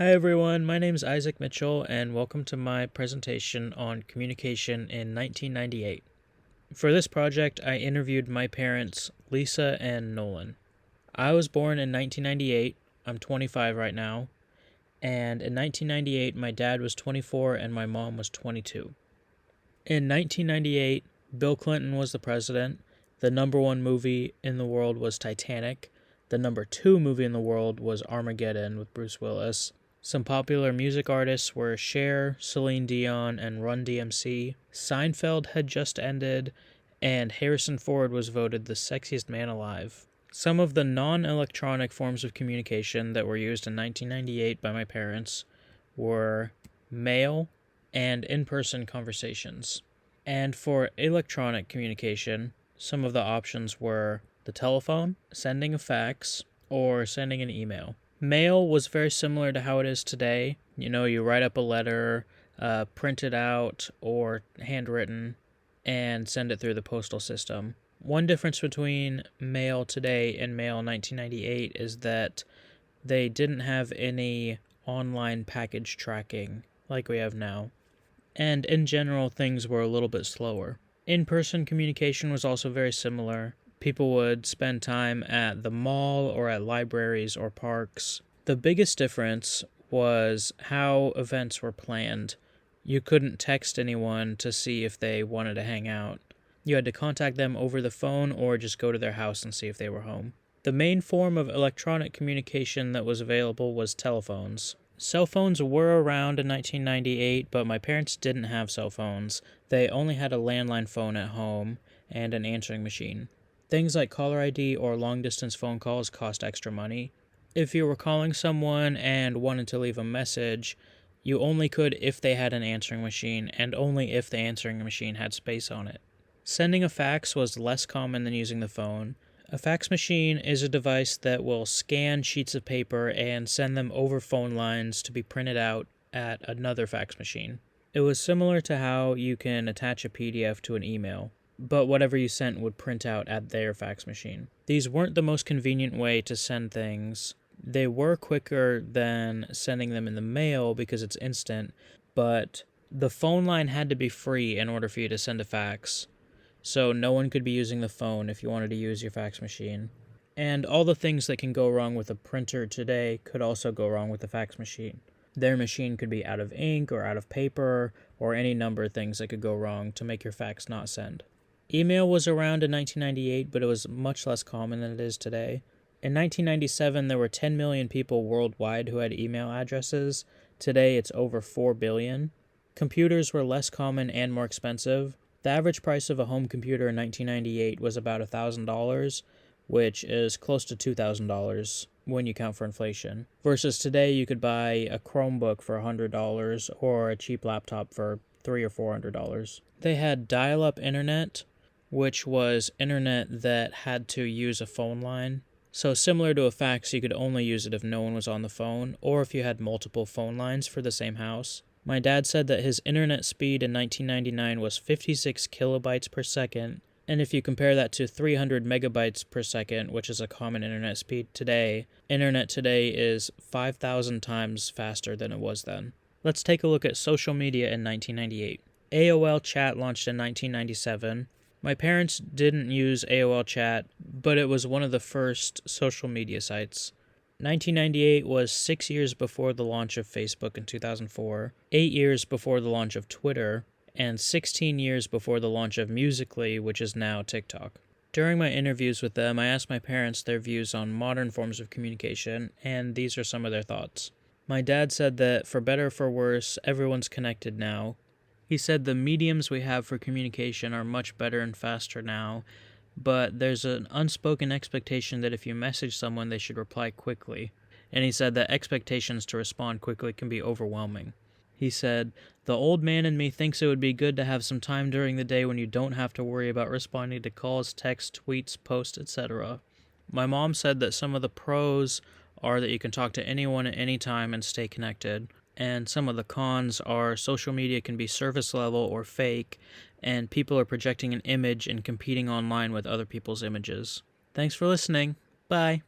Hi everyone, my name is Isaac Mitchell and welcome to my presentation on communication in 1998. For this project, I interviewed my parents, Lisa and Nolan. I was born in 1998, I'm 25 right now, and in 1998 my dad was 24 and my mom was 22. In 1998, Bill Clinton was the president, the number one movie in the world was Titanic, the number two movie in the world was Armageddon with Bruce Willis. Some popular music artists were Cher, Celine Dion, and Run DMC. Seinfeld had just ended, and Harrison Ford was voted the sexiest man alive. Some of the non-electronic forms of communication that were used in 1998 by my parents were mail and in-person conversations. And for electronic communication, some of the options were the telephone, sending a fax, or sending an email. Mail was very similar to how it is today. You write up a letter, print it out or handwritten, and send it through the postal system. One difference between mail today and mail in 1998 is that they didn't have any online package tracking like we have now. And in general, things were a little bit slower. In-person communication was also very similar. People would spend time at the mall or at libraries or parks. The biggest difference was how events were planned. You couldn't text anyone to see if they wanted to hang out. You had to contact them over the phone or just go to their house and see if they were home. The main form of electronic communication that was available was telephones. Cell phones were around in 1998, but my parents didn't have cell phones. They only had a landline phone at home and an answering machine. Things like caller ID or long-distance phone calls cost extra money. If you were calling someone and wanted to leave a message, you only could if they had an answering machine and only if the answering machine had space on it. Sending a fax was less common than using the phone. A fax machine is a device that will scan sheets of paper and send them over phone lines to be printed out at another fax machine. It was similar to how you can attach a PDF to an email, but whatever you sent would print out at their fax machine. These weren't the most convenient way to send things. They were quicker than sending them in the mail because it's instant, but the phone line had to be free in order for you to send a fax. So no one could be using the phone if you wanted to use your fax machine. And all the things that can go wrong with a printer today could also go wrong with the fax machine. Their machine could be out of ink or out of paper or any number of things that could go wrong to make your fax not send. Email was around in 1998, but it was much less common than it is today. In 1997, there were 10 million people worldwide who had email addresses. Today, it's over 4 billion. Computers were less common and more expensive. The average price of a home computer in 1998 was about $1,000, which is close to $2,000 when you count for inflation. Versus today, you could buy a Chromebook for $100 or a cheap laptop for $300 or $400. They had dial-up internet, which was internet that had to use a phone line. So similar to a fax, you could only use it if no one was on the phone, or if you had multiple phone lines for the same house. My dad said that his internet speed in 1999 was 56 kilobytes per second, and if you compare that to 300 megabytes per second, which is a common internet speed today, internet today is 5,000 times faster than it was then. Let's take a look at social media in 1998. AOL Chat launched in 1997. My parents didn't use AOL Chat, but it was one of the first social media sites. 1998 was 6 years before the launch of Facebook in 2004, 8 years before the launch of Twitter, and 16 years before the launch of Musical.ly, which is now TikTok. During my interviews with them, I asked my parents their views on modern forms of communication, and these are some of their thoughts. My dad said that, for better or for worse, everyone's connected now. He said the mediums we have for communication are much better and faster now, but there's an unspoken expectation that if you message someone, they should reply quickly. And he said that expectations to respond quickly can be overwhelming. He said, "The old man in me thinks it would be good to have some time during the day when you don't have to worry about responding to calls, texts, tweets, posts, etc." My mom said that some of the pros are that you can talk to anyone at any time and stay connected. And some of the cons are social media can be surface level or fake, and people are projecting an image and competing online with other people's images. Thanks for listening. Bye.